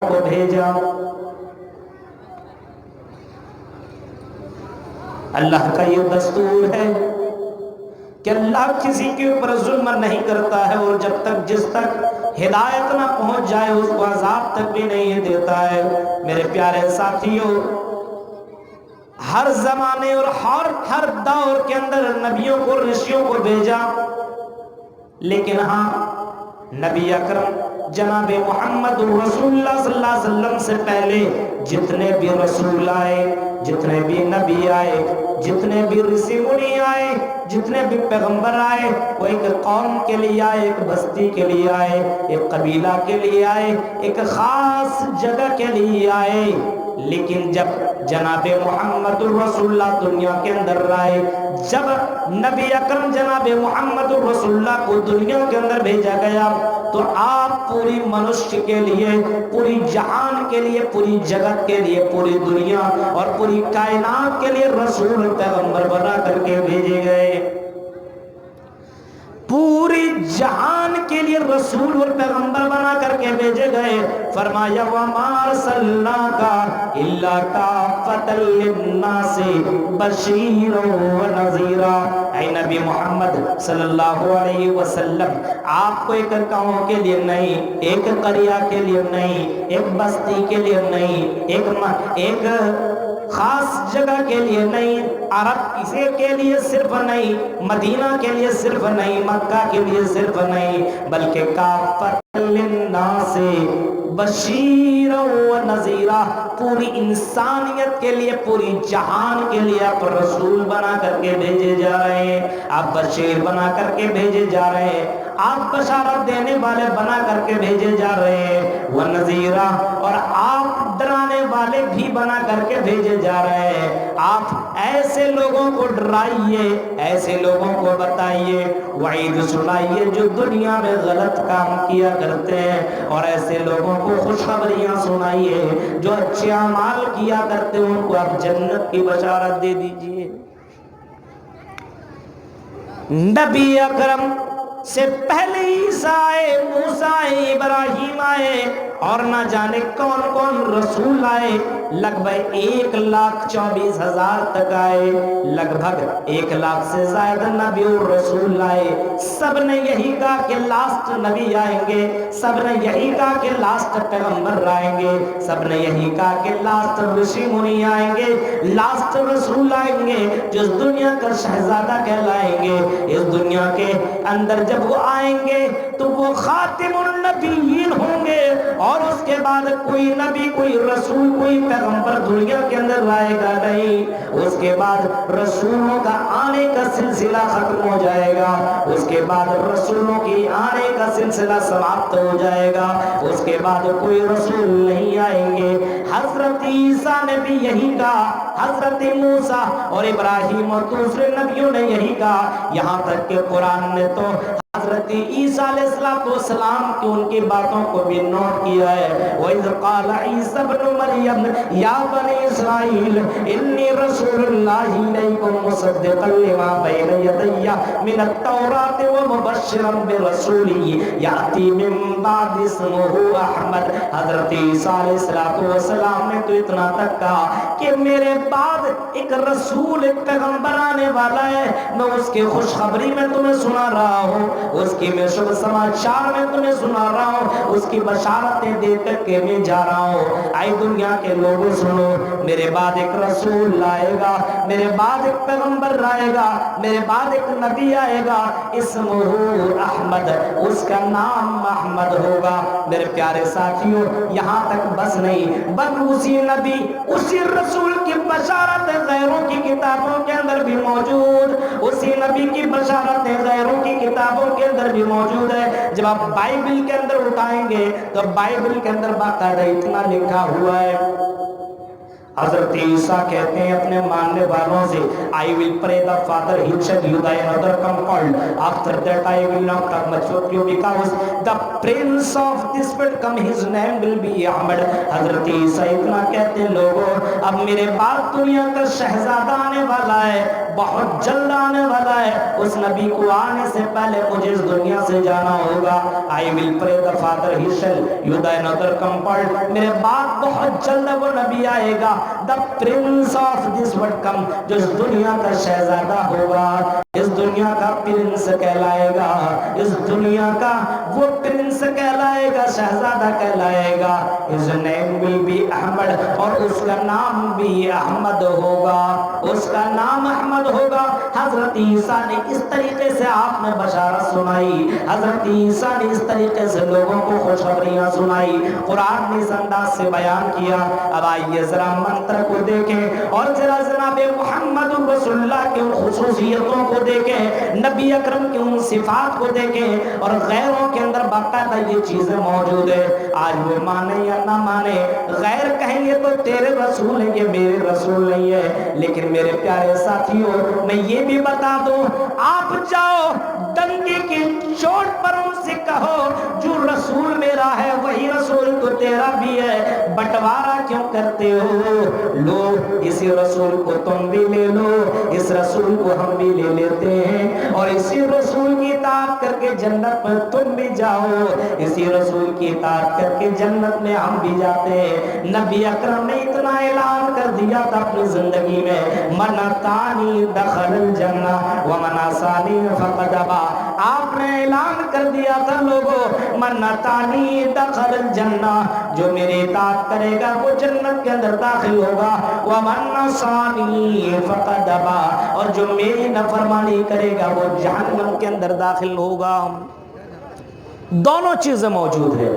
کو بھیجا۔ اللہ کا یہ دستور ہے کہ اللہ کسی کے اوپر ظلم نہیں کرتا ہے، اور جب تک جس تک ہدایت نہ پہنچ جائے اس کو عذاب تک بھی نہیں دیتا ہے۔ میرے پیارے ساتھیوں، ہر زمانے اور ہر دور کے اندر نبیوں کو، رشیوں کو بھیجا، لیکن ہاں نبی اکرم جناب محمد رسول اللہ صلی اللہ علیہ وسلم سے پہلے جتنے بھی رسول آئے، جتنے بھی نبی آئے، جتنے بھی رشی منی آئے، جتنے بھی پیغمبر آئے، وہ ایک قوم کے لیے آئے، ایک بستی کے لیے آئے، ایک قبیلہ کے لیے آئے، ایک خاص جگہ کے لیے آئے۔ لیکن جب جناب محمد رسول اللہ دنیا کے اندر آئے، جب نبی اکرم جناب محمد رسول اللہ کو دنیا کے اندر بھیجا گیا، تو آپ پوری منشیہ کے لیے، پوری جہان کے لیے، پوری جگت کے لیے، پوری دنیا اور پوری کائنات کے لیے رسول پیغمبر بنا کر کے بھیجے گئے۔ پوری جہان کے لیے رسول اور پیغمبر بنا کر کے بھیجے گئے۔ فرمایا وَمَا أَرْسَلْنَاكَ إِلَّا كَافَّةً لِلنَّاسِ بَشِيرًا وَنَذِيرًا۔ اے نبی محمد صلی اللہ علیہ وسلم، آپ کو ایک قوم کے لیے نہیں، ایک قریہ کے لیے نہیں، ایک بستی کے لیے نہیں، ایک خاص جگہ کے لیے نہیں، عرب کسی کے لیے صرف نہیں، مدینہ کے لیے صرف نہیں، مکہ کے لیے صرف نہیں، بلکہ کافۃ للناس بشیرا و نذیرا، پوری انسانیت کے لیے، پوری جہان کے لیے آپ رسول بنا کر کے بھیجے جا رہے ہیں، آپ بشیر بنا کر کے بھیجے جا رہے ہیں، آپ بشارت دینے والے بنا کر کے بھیجے جا رہے ہیں، وہ نذیرہ، اور آپ ڈرانے والے بھی بنا کر کے بھیجے جا رہے ہیں۔ آپ ایسے لوگوں کو ڈرائیے، ایسے لوگوں کو بتائیے، وعید سنائیے جو دنیا میں غلط کام کیا کرتے ہیں، اور ایسے لوگوں کو خوشخبریاں سنائیے جو اچھے اعمال کیا کرتے ہیں، ان کو آپ جنت کی بشارت دے دیجئے۔ نبی اکرم سے پہلے عیسیٰ آئے، موسیٰ آئے، ابراہیم آئے، اور نہ جانے کون کون رسول آئے، لگ بھگ 1,24,000 تک آئے، لگ بھگ 1,00,000 سے زائد نبی اور رسول آئے۔ سب نے یہی کہا کہ لاسٹ نبی آئیں گے، سب نے یہی کہا کہ لاسٹ پیغمبر آئیں گے، سب نے یہی کہا کہ لاسٹ رشی منی آئیں گے، لاسٹ رسول آئیں گے جو اس دنیا کا شہزادہ کہلائیں گے۔ اس دنیا کے اندر جب وہ آئیں گے تو وہ خاتم النبیین ہوں گے، اور اس کے بعد کوئی نبی، کوئی رسول، کوئی پیغمبر دنیا کے اندر آئے گا نہیں۔ اس کے بعد رسولوں کا آنے کا سلسلہ ختم ہو جائے گا، اس کے بعد رسولوں کی آنے کا سلسلہ سماپت ہو جائے گا، اس کے بعد کوئی رسول نہیں آئیں گے۔ حضرت عیسیٰ نے بھی یہی کہا، حضرت موسیٰ اور ابراہیم اور دوسرے نبیوں نے یہی کہا، یہاں تک کہ قرآن نے تو حضرت عیسیٰ علیہ السلام کی ان کی باتوں کو بھی نوٹ کیا ہے۔ وَإِذْ قَالَ عِيسَى ابْنُ مَرْيَمَ يَا بَنِي إِسْرَائِيلَ إِنِّي رَسُولُ اللَّهِ إِلَيْكُمْ مُصَدِّقًا لِمَا بَيْنَ يَدَيَّ مِنَ التَّوْرَاةِ وَمُبَشِّرًا بِرَسُولٍ يَأْتِي مِن بَعْدِي اسْمُهُ أَحْمَدُ۔ حضرت عیسیٰ علیہ السلام نے تو اتنا تک کہا کہ میرے بعد ایک رسول، ایک پیغمبر آنے والا ہے، میں اس کی خوشخبری میں تمہیں سنا رہا ہوں، اس کی میں شب سماچار میں تمہیں سنا رہا ہوں، اس کی بشارتیں دے کر کے میں جا رہا ہوں۔ آئی دنیا کے لوگوں سنو، میرے بعد ایک رسول آئے گا، میرے بعد ایک پیغمبر آئے گا، میرے بعد ایک نبی آئے گا، اسمہ احمد، اس کا نام احمد ہوگا۔ میرے پیارے ساتھیوں، یہاں تک بس نہیں، بل اسی نبی، اسی رسول کی بشارت غیروں کی کتابوں کے اندر بھی موجود، اسی نبی کی بشارت غیروں کی کتابوں کے اندر بھی موجود ہے۔ جب آپ بائبل کے اندر اٹھائیں گے تو بائبل کے اندر باقاعدہ اتنا لکھا ہوا ہے، حضرت عیسیٰ کہتے ہیں اپنے ماننے والوں سے I will pray the Father he shall you thy another come called after that I will not come much of you because the prince of this will come his name will be Ahmad. حضرت عیسیٰ اتنا کہتے ہیں لوگوں اب میرے بعد دنیا کا شہزادہ آنے والا ہے, بہت جلد آنے والا ہے, اس نبی کو آنے سے پہلے مجھے اس دنیا سے جانا ہوگا. I will pray the Father he shall you thy another come called. میرے بعد بہت جلد وہ نبی آئے گا the prince of this world come جو اس دنیا کا شہزادہ ہوگا, اس دنیا کا پرنس کہلائے گا, اس دنیا کا وہ پرنس کہلائے گا, شہزادہ کہلائے گا. his name will be Ahmad اور اس کا نام بھی احمد ہوگا, اس کا نام احمد ہوگا. حضرت عیسیٰ نے اس طریقے سے آپ نے بشارت سنائی, حضرت عیسیٰ نے اس طریقے سے لوگوں کو خوشخبریاں سنائی, قرآن نے اس انداز سے بیان کیا. اب آئیے ذرا منتر کو دیکھیں اور ذرا جناب محمد رسول اللہ کے ان خصوصیتوں کو دیکھیں, نبی اکرم کی ان صفات کو دیکھیں, اور غیروں کے اندر باقاعدہ یہ چیزیں موجود ہیں. آج وہ مانے یا نہ مانے, غیر کہیں گے تو تیرے رسول ہیں, یہ میرے رسول نہیں ہے. لیکن میرے پیارے ساتھیوں میں یہ بھی بتا دوں, آپ جاؤ ڈنکے کی چوٹ پر ان سے کہو جو رسول میرا ہے وہی رسول تو تیرا بھی ہے, بٹوارا کیوں کرتے ہو؟ لو اسی رسول کو تم بھی لے لو, اس رسول کو ہم بھی لے لیتے ہیں, اور اسی رسول کی اطاعت کر کے جنت میں تم بھی جاؤ, اسی رسول کی اطاعت کر کے جنت میں ہم بھی جاتے ہیں. نبی اکرم نے اتنا اعلان کر دیا تھا اپنی زندگی میں, من اطاعنی دخل الجنہ ومن عصانی فقد ابی. آپ نے اعلان کر دیا تھا لوگوں, من اطاعنی دخل الجنہ, جو میری اطاعت کرے گا وہ جنت کے اندر داخل ہوگا, ومن عصانی فقد ابی, اور جو میری نافرمانی کرے گا وہ جہنم کے اندر داخل ہوگا. دونوں چیزیں موجود ہیں.